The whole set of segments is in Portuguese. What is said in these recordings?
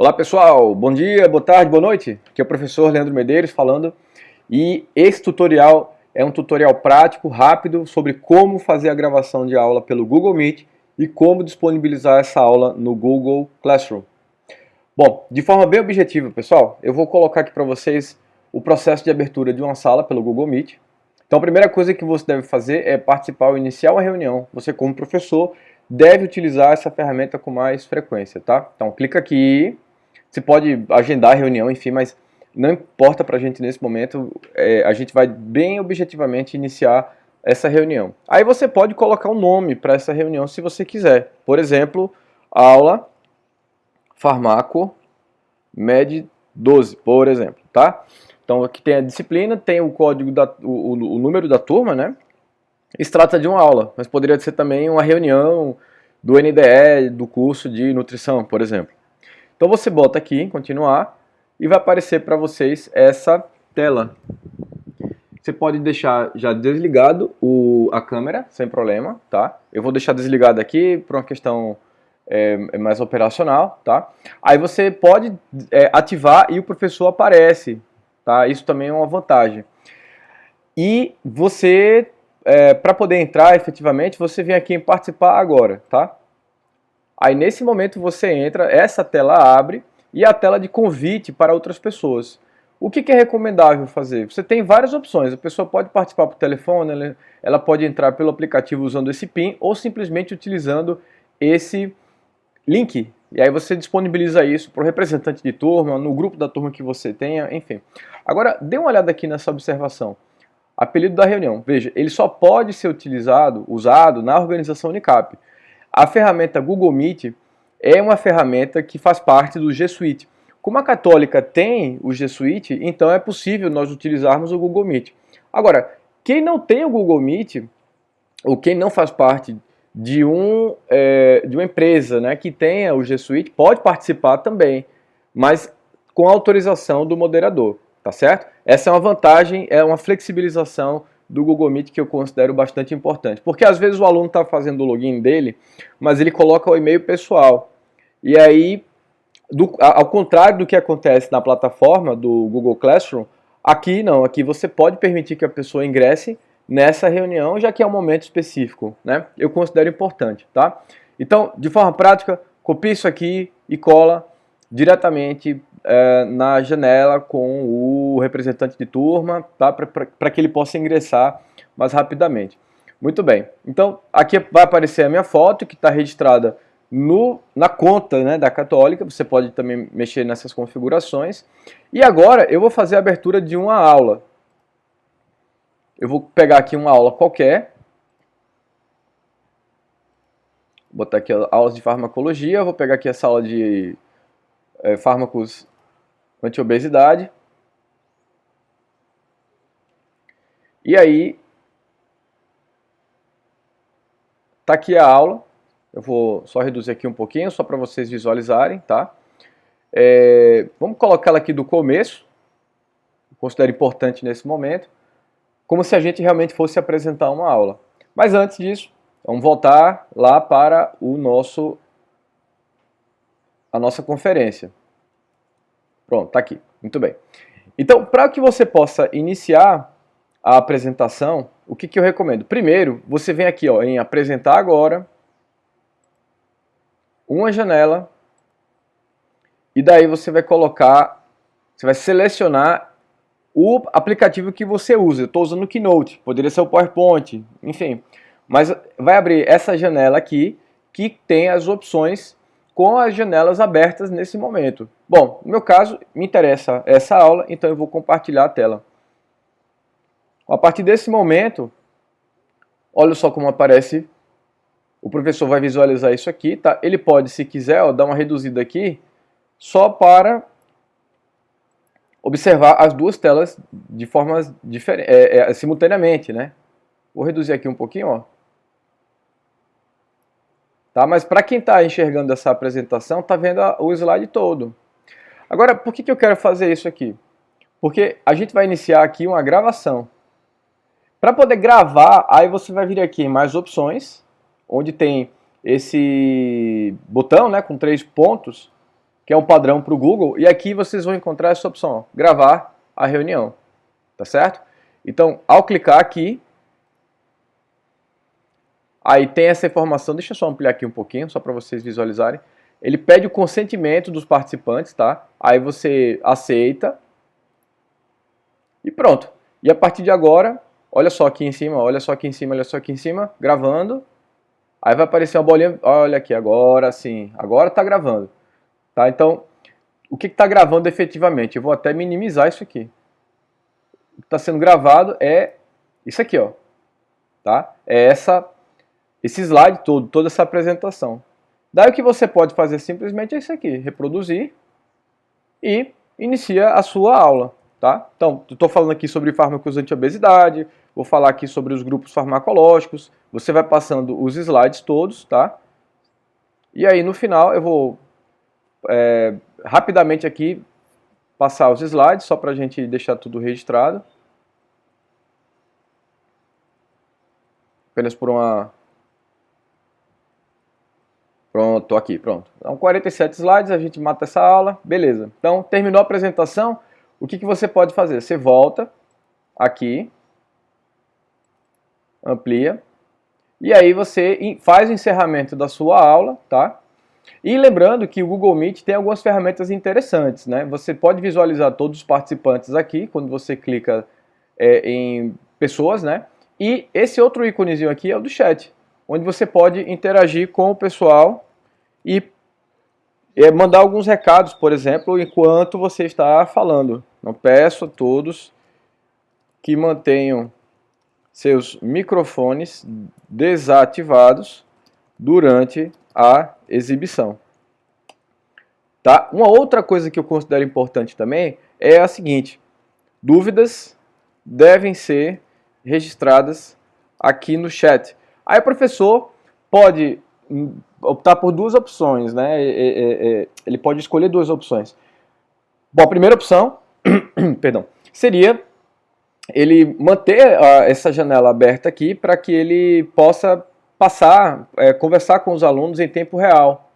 Olá pessoal, bom dia, boa tarde, boa noite. Aqui é o professor Leandro Medeiros falando e esse tutorial é um tutorial prático, rápido, sobre como fazer a gravação de aula pelo Google Meet e como disponibilizar essa aula no Google Classroom. Bom, de forma bem objetiva, pessoal, eu vou colocar aqui para vocês o processo de abertura de uma sala pelo Google Meet. Então a primeira coisa que você deve fazer é participar ou iniciar uma reunião. Você como professor deve utilizar essa ferramenta com mais frequência, tá? Então clica aqui. Você pode agendar a reunião, enfim, mas não importa para a gente nesse momento, a gente vai bem objetivamente iniciar essa reunião. Aí você pode colocar um nome para essa reunião se você quiser. Por exemplo, aula Farmaco Med 12, por exemplo, tá? Então aqui tem a disciplina, tem o código, o número da turma, né? Se trata de uma aula, mas poderia ser também uma reunião do NDE, do curso de nutrição, por exemplo. Então você bota aqui em continuar e vai aparecer para vocês essa tela. Você pode deixar já desligado a câmera, sem problema, tá? Eu vou deixar desligado aqui por uma questão mais operacional, tá? Aí você pode ativar e o professor aparece, tá? Isso também é uma vantagem. E você, para poder entrar efetivamente, você vem aqui em participar agora, tá? Aí nesse momento você entra, essa tela abre e a tela de convite para outras pessoas. O que é recomendável fazer? Você tem várias opções, a pessoa pode participar por telefone, ela pode entrar pelo aplicativo usando esse PIN ou simplesmente utilizando esse link. E aí você disponibiliza isso para o representante de turma, no grupo da turma que você tenha, enfim. Agora, dê uma olhada aqui nessa observação. Apelido da reunião. Veja, ele só pode ser usado na organização Unicap. A ferramenta Google Meet é uma ferramenta que faz parte do G Suite. Como a Católica tem o G Suite, então é possível nós utilizarmos o Google Meet. Agora, quem não tem o Google Meet, ou quem não faz parte de uma empresa, né, que tenha o G Suite, pode participar também, mas com autorização do moderador, tá certo? Essa é uma vantagem, é uma flexibilização do Google Meet que eu considero bastante importante. Porque às vezes o aluno está fazendo o login dele, mas ele coloca o e-mail pessoal. E aí, ao contrário do que acontece na plataforma do Google Classroom, aqui não, aqui você pode permitir que a pessoa ingresse nessa reunião, já que é um momento específico, né? Eu considero importante, tá? Então, de forma prática, copia isso aqui e cola diretamente na janela com o representante de turma, tá? Para que ele possa ingressar mais rapidamente. Muito bem, então aqui vai aparecer a minha foto que está registrada na conta, né, da Católica. Você pode também mexer nessas configurações. E agora eu vou fazer a abertura de uma aula. Eu vou pegar aqui uma aula qualquer, vou botar aqui aulas de farmacologia, vou pegar aqui essa aula de fármacos anti-obesidade. E aí, tá aqui a aula. Eu vou só reduzir aqui um pouquinho, só para vocês visualizarem, tá? Vamos colocá-la aqui do começo. Eu considero importante nesse momento. Como se a gente realmente fosse apresentar uma aula. Mas antes disso, vamos voltar lá para a nossa conferência. Pronto, está aqui. Muito bem. Então, para que você possa iniciar a apresentação, o que eu recomendo? Primeiro, você vem aqui em apresentar agora, uma janela, e daí você vai selecionar o aplicativo que você usa. Eu estou usando o Keynote, poderia ser o PowerPoint, enfim. Mas vai abrir essa janela aqui, que tem as opções com as janelas abertas nesse momento. Bom, no meu caso, me interessa essa aula, então eu vou compartilhar a tela. A partir desse momento, olha só como aparece. O professor vai visualizar isso aqui, tá? Ele pode, se quiser, dar uma reduzida aqui, só para observar as duas telas de formas simultaneamente, né? Vou reduzir aqui um pouquinho, ó. Tá? Mas para quem está enxergando essa apresentação, está vendo o slide todo. Agora, por que eu quero fazer isso aqui? Porque a gente vai iniciar aqui uma gravação. Para poder gravar, aí você vai vir aqui em mais opções, onde tem esse botão, né, com 3 pontos, que é um padrão para o Google, e aqui vocês vão encontrar essa opção, ó, gravar a reunião, tá certo? Então, ao clicar aqui, aí tem essa informação, deixa eu só ampliar aqui um pouquinho, só para vocês visualizarem. Ele pede o consentimento dos participantes, tá? Aí você aceita e pronto. E a partir de agora, olha só aqui em cima, olha só aqui em cima, olha só aqui em cima, gravando. Aí vai aparecer uma bolinha, olha aqui, agora sim, agora está gravando. Tá? Então, o que está gravando efetivamente? Eu vou até minimizar isso aqui. O que está sendo gravado é isso aqui, ó. Tá? É esse slide todo, toda essa apresentação. Daí o que você pode fazer simplesmente é isso aqui, reproduzir e inicia a sua aula. Tá? Então, estou falando aqui sobre fármacos anti-obesidade, vou falar aqui sobre os grupos farmacológicos, você vai passando os slides todos, tá? E aí no final eu vou rapidamente aqui passar os slides, só para a gente deixar tudo registrado. Apenas por uma... Pronto, aqui, pronto. Então 47 slides, a gente mata essa aula, beleza. Então terminou a apresentação, o que você pode fazer? Você volta aqui, amplia, e aí você faz o encerramento da sua aula, tá? E lembrando que o Google Meet tem algumas ferramentas interessantes, né? Você pode visualizar todos os participantes aqui, quando você clica em pessoas, né? E esse outro íconezinho aqui é o do chat, onde você pode interagir com o pessoal e mandar alguns recados, por exemplo, enquanto você está falando. Então, peço a todos que mantenham seus microfones desativados durante a exibição. Tá? Uma outra coisa que eu considero importante também é a seguinte: dúvidas devem ser registradas aqui no chat. Aí o professor pode optar por duas opções, né? Ele pode escolher duas opções. Bom, a primeira opção perdão, seria ele manter essa janela aberta aqui para que ele possa conversar com os alunos em tempo real,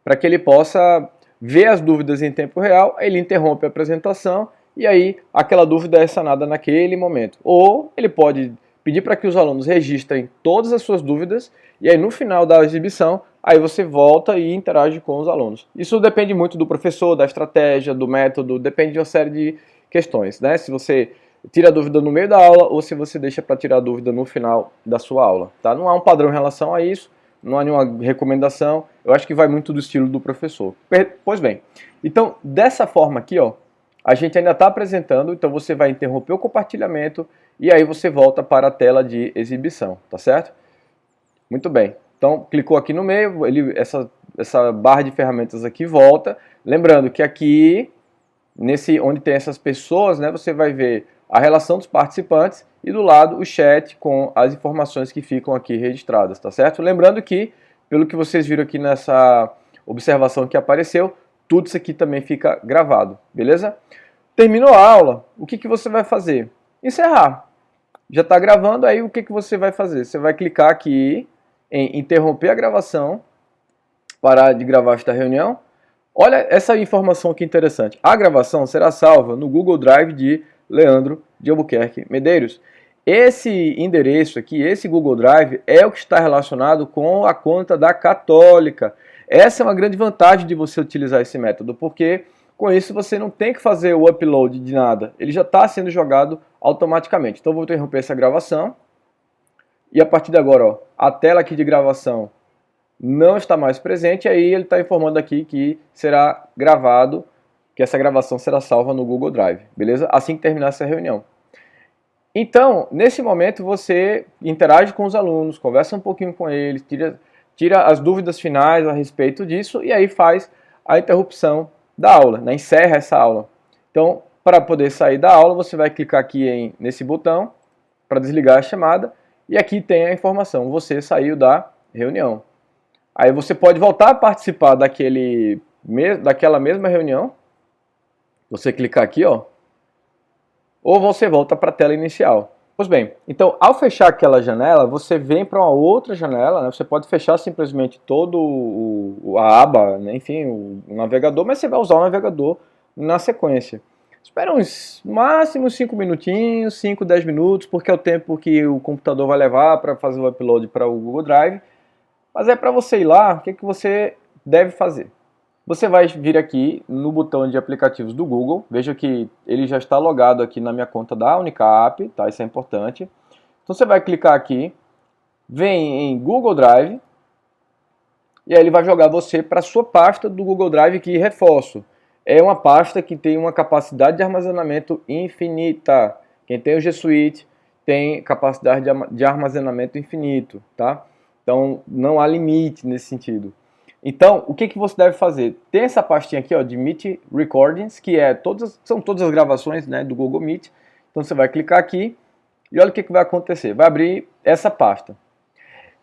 para que ele possa ver as dúvidas em tempo real, ele interrompe a apresentação e aí aquela dúvida é sanada naquele momento. Ou ele pode pedir para que os alunos registrem todas as suas dúvidas e aí no final da exibição, aí você volta e interage com os alunos. Isso depende muito do professor, da estratégia, do método, depende de uma série de questões, né? Se você tira a dúvida no meio da aula ou se você deixa para tirar a dúvida no final da sua aula, tá? Não há um padrão em relação a isso, não há nenhuma recomendação, eu acho que vai muito do estilo do professor. Pois bem, então dessa forma aqui, ó, a gente ainda está apresentando, então você vai interromper o compartilhamento e aí você volta para a tela de exibição, tá certo? Muito bem, então clicou aqui no meio, essa barra de ferramentas aqui volta, lembrando que aqui, onde tem essas pessoas, né, você vai ver a relação dos participantes e do lado o chat com as informações que ficam aqui registradas, tá certo? Lembrando que, pelo que vocês viram aqui nessa observação que apareceu, tudo isso aqui também fica gravado, beleza? Terminou a aula, o que você vai fazer? Encerrar. Já está gravando, aí o que você vai fazer? Você vai clicar aqui em interromper a gravação, parar de gravar esta reunião. Olha essa informação que interessante. A gravação será salva no Google Drive de Leandro de Albuquerque Medeiros. Esse endereço aqui, esse Google Drive, é o que está relacionado com a conta da Católica. Essa é uma grande vantagem de você utilizar esse método, porque com isso você não tem que fazer o upload de nada. Ele já está sendo jogado automaticamente. Então eu vou interromper essa gravação. E a partir de agora, ó, a tela aqui de gravação não está mais presente. Aí ele está informando aqui que será gravado, que essa gravação será salva no Google Drive. Beleza? Assim que terminar essa reunião. Então, nesse momento você interage com os alunos, conversa um pouquinho com eles, tira as dúvidas finais a respeito disso e aí faz a interrupção da aula, né? Encerra essa aula. Então, para poder sair da aula, você vai clicar aqui nesse botão para desligar a chamada e aqui tem a informação, você saiu da reunião. Aí você pode voltar a participar daquela mesma reunião, você clicar aqui, ó, ou você volta para a tela inicial. Pois bem, então ao fechar aquela janela, você vem para uma outra janela, né? Você pode fechar simplesmente todo a aba, né? Enfim, o navegador, mas você vai usar o navegador na sequência. Espera uns máximo 5 minutinhos, 5, 10 minutos, porque é o tempo que o computador vai levar para fazer o upload para o Google Drive. Mas é para você ir lá, o que, que você deve fazer? Você vai vir aqui no botão de aplicativos do Google, veja que ele já está logado aqui na minha conta da Unicap, tá? Isso é importante. Então você vai clicar aqui, vem em Google Drive, e aí ele vai jogar você para a sua pasta do Google Drive, que reforço. É uma pasta que tem uma capacidade de armazenamento infinita. Quem tem o G Suite tem capacidade de armazenamento infinito, tá? Então não há limite nesse sentido. Então, o que, que você deve fazer? Tem essa pastinha aqui, ó, de Meet Recordings, que são todas as gravações, né, do Google Meet. Então você vai clicar aqui e olha o que, que vai acontecer. Vai abrir essa pasta.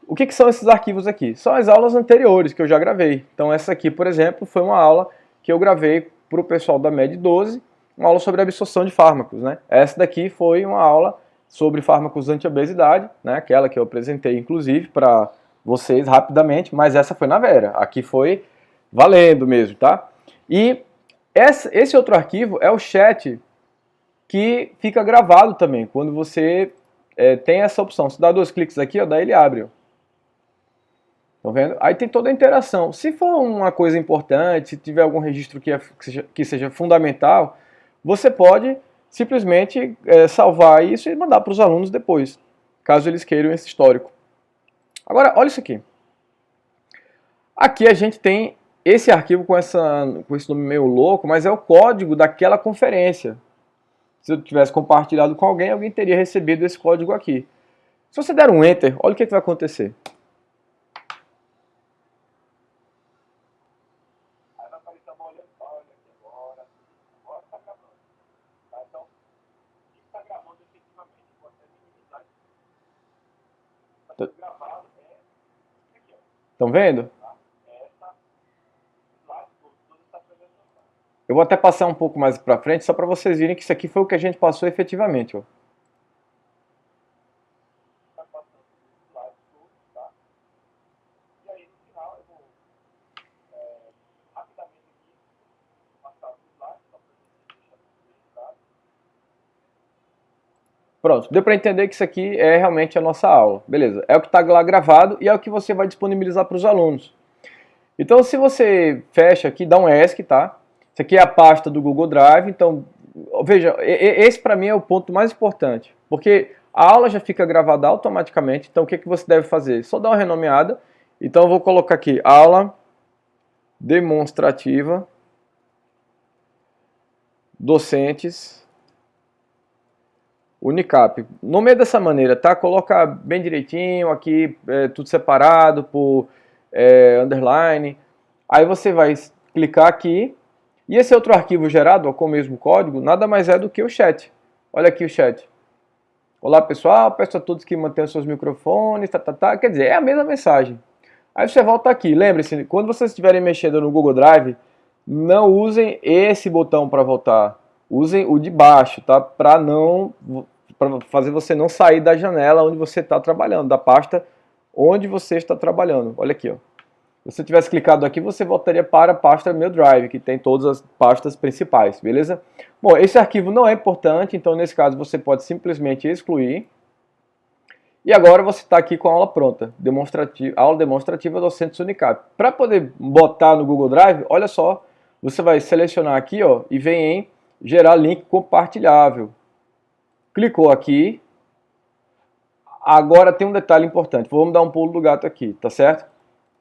O que, que são esses arquivos aqui? São as aulas anteriores que eu já gravei. Então essa aqui, por exemplo, foi uma aula que eu gravei para o pessoal da MED 12, uma aula sobre absorção de fármacos, né? Essa daqui foi uma aula sobre fármacos anti-obesidade, né? Aquela que eu apresentei, inclusive, para vocês rapidamente, mas essa foi na Vera. Aqui foi valendo mesmo, tá? E esse outro arquivo é o chat que fica gravado também, quando você tem essa opção. Se dá 2 cliques aqui, ó, daí ele abre, ó. Estão vendo? Aí tem toda a interação. Se for uma coisa importante, se tiver algum registro que seja fundamental, você pode simplesmente salvar isso e mandar para os alunos depois, caso eles queiram esse histórico. Agora, olha isso aqui. Aqui a gente tem esse arquivo com esse nome meio louco, mas é o código daquela conferência. Se eu tivesse compartilhado com alguém, alguém teria recebido esse código aqui. Se você der um Enter, olha o que vai acontecer. Estão vendo? Eu vou até passar um pouco mais para frente, só para vocês verem que isso aqui foi o que a gente passou efetivamente. Ó. Pronto, deu para entender que isso aqui é realmente a nossa aula. Beleza, é o que está lá gravado e é o que você vai disponibilizar para os alunos. Então, se você fecha aqui, dá um ESC, tá? Isso aqui é a pasta do Google Drive. Então, veja, esse para mim é o ponto mais importante, porque a aula já fica gravada automaticamente. Então, o que, que você deve fazer? Só dar uma renomeada. Então, eu vou colocar aqui, aula demonstrativa docentes Unicap. Nomeia dessa maneira, tá? Coloca bem direitinho aqui, tudo separado por underline. Aí você vai clicar aqui. E esse outro arquivo gerado ó, com o mesmo código, nada mais é do que o chat. Olha aqui o chat. Olá pessoal, peço a todos que mantenham seus microfones, Quer dizer, é a mesma mensagem. Aí você volta aqui. Lembre-se, quando vocês estiverem mexendo no Google Drive, não usem esse botão para voltar. Usem o de baixo, tá? Para fazer você não sair da janela onde você está trabalhando, da pasta onde você está trabalhando. Olha aqui, ó. Se você tivesse clicado aqui, você voltaria para a pasta Meu Drive, que tem todas as pastas principais, beleza? Bom, esse arquivo não é importante, então nesse caso você pode simplesmente excluir. E agora você está aqui com a aula pronta, aula demonstrativa docentes Unicap. Para poder botar no Google Drive, olha só, você vai selecionar aqui ó, e vem em gerar link compartilhável. Clicou aqui. Agora tem um detalhe importante, vamos dar um pulo do gato aqui, tá certo?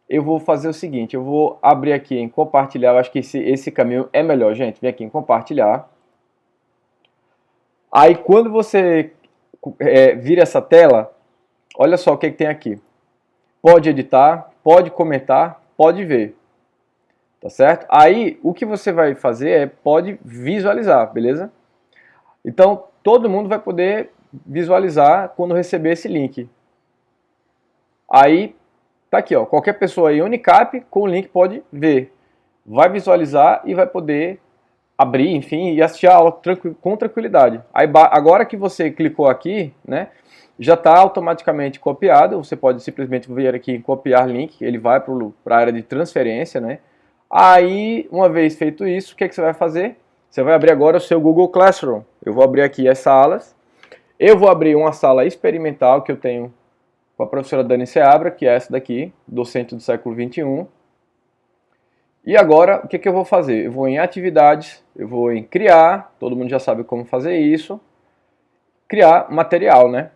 Eu vou fazer o seguinte, eu vou abrir aqui em compartilhar, eu acho que esse caminho é melhor, gente. Vem aqui em compartilhar. Aí quando você vira essa tela, olha só o que tem aqui. Pode editar, pode comentar, pode ver. Tá certo? Aí o que você vai fazer é pode visualizar, beleza? Então todo mundo vai poder visualizar quando receber esse link. Aí tá aqui, ó, qualquer pessoa aí Unicap com o link pode ver, vai visualizar e vai poder abrir, enfim, e assistir a aula com tranquilidade. Aí, agora que você clicou aqui, né, já está automaticamente copiado. Você pode simplesmente vir aqui em copiar link, ele vai para a área de transferência, né? Aí, uma vez feito isso, o que você vai fazer? Você vai abrir agora o seu Google Classroom. Eu vou abrir aqui as salas. Eu vou abrir uma sala experimental que eu tenho com a professora Dani Seabra, que é essa daqui, docente do século XXI. E agora, o que eu vou fazer? Eu vou em atividades, eu vou em criar, todo mundo já sabe como fazer isso. Criar material, né?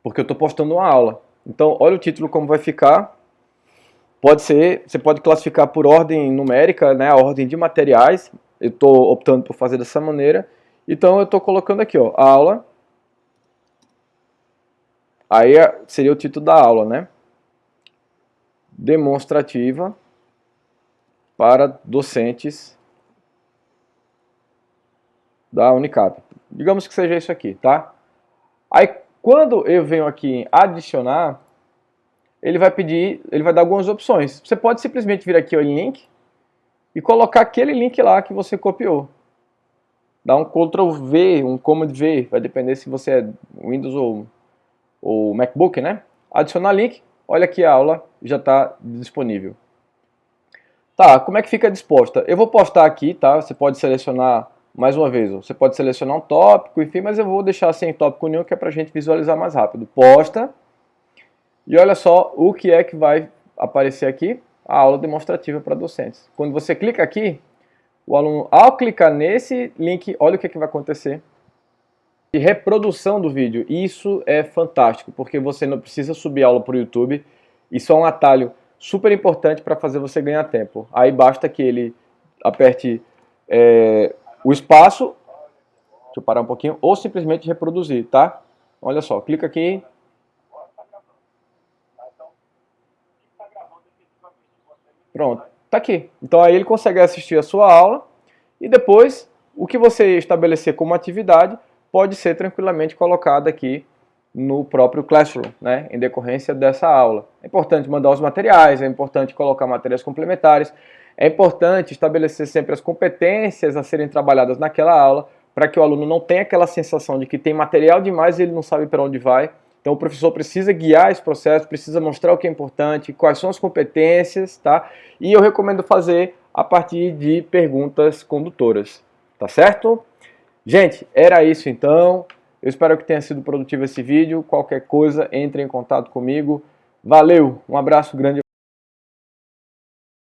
Porque eu estou postando uma aula. Então, olha o título como vai ficar. Pode ser, você pode classificar por ordem numérica, né? A ordem de materiais. Eu estou optando por fazer dessa maneira. Então, eu estou colocando aqui, ó, aula. Aí seria o título da aula, né? Demonstrativa para docentes da Unicap. Digamos que seja isso aqui, tá? Aí, quando eu venho aqui em adicionar, ele vai pedir, ele vai dar algumas opções. Você pode simplesmente vir aqui ó, em link e colocar aquele link lá que você copiou. Dá um Ctrl V, um Command V, vai depender se você é Windows ou MacBook, né? Adicionar link, olha aqui a aula, já está disponível. Tá, como é que fica disposta? Eu vou postar aqui, tá? Você pode selecionar, mais uma vez, você pode selecionar um tópico, enfim, mas eu vou deixar sem tópico nenhum, que é pra gente visualizar mais rápido. Posta, e olha só o que é que vai aparecer aqui, a aula demonstrativa para docentes. Quando você clica aqui, o aluno, ao clicar nesse link, olha o que é que vai acontecer. E reprodução do vídeo, isso é fantástico, porque você não precisa subir aula para o YouTube, isso é um atalho super importante para fazer você ganhar tempo. Aí basta que ele aperte o espaço, deixa eu parar um pouquinho, ou simplesmente reproduzir, tá? Olha só, clica aqui. Pronto, tá aqui. Então aí ele consegue assistir a sua aula e depois o que você estabelecer como atividade pode ser tranquilamente colocado aqui no próprio Classroom, né, em decorrência dessa aula. É importante mandar os materiais, é importante colocar materiais complementares, é importante estabelecer sempre as competências a serem trabalhadas naquela aula, para que o aluno não tenha aquela sensação de que tem material demais e ele não sabe para onde vai. Então o professor precisa guiar esse processo, precisa mostrar o que é importante, quais são as competências, tá? E eu recomendo fazer a partir de perguntas condutoras, tá certo? Gente, era isso então. Eu espero que tenha sido produtivo esse vídeo. Qualquer coisa, entre em contato comigo. Valeu, um abraço grande.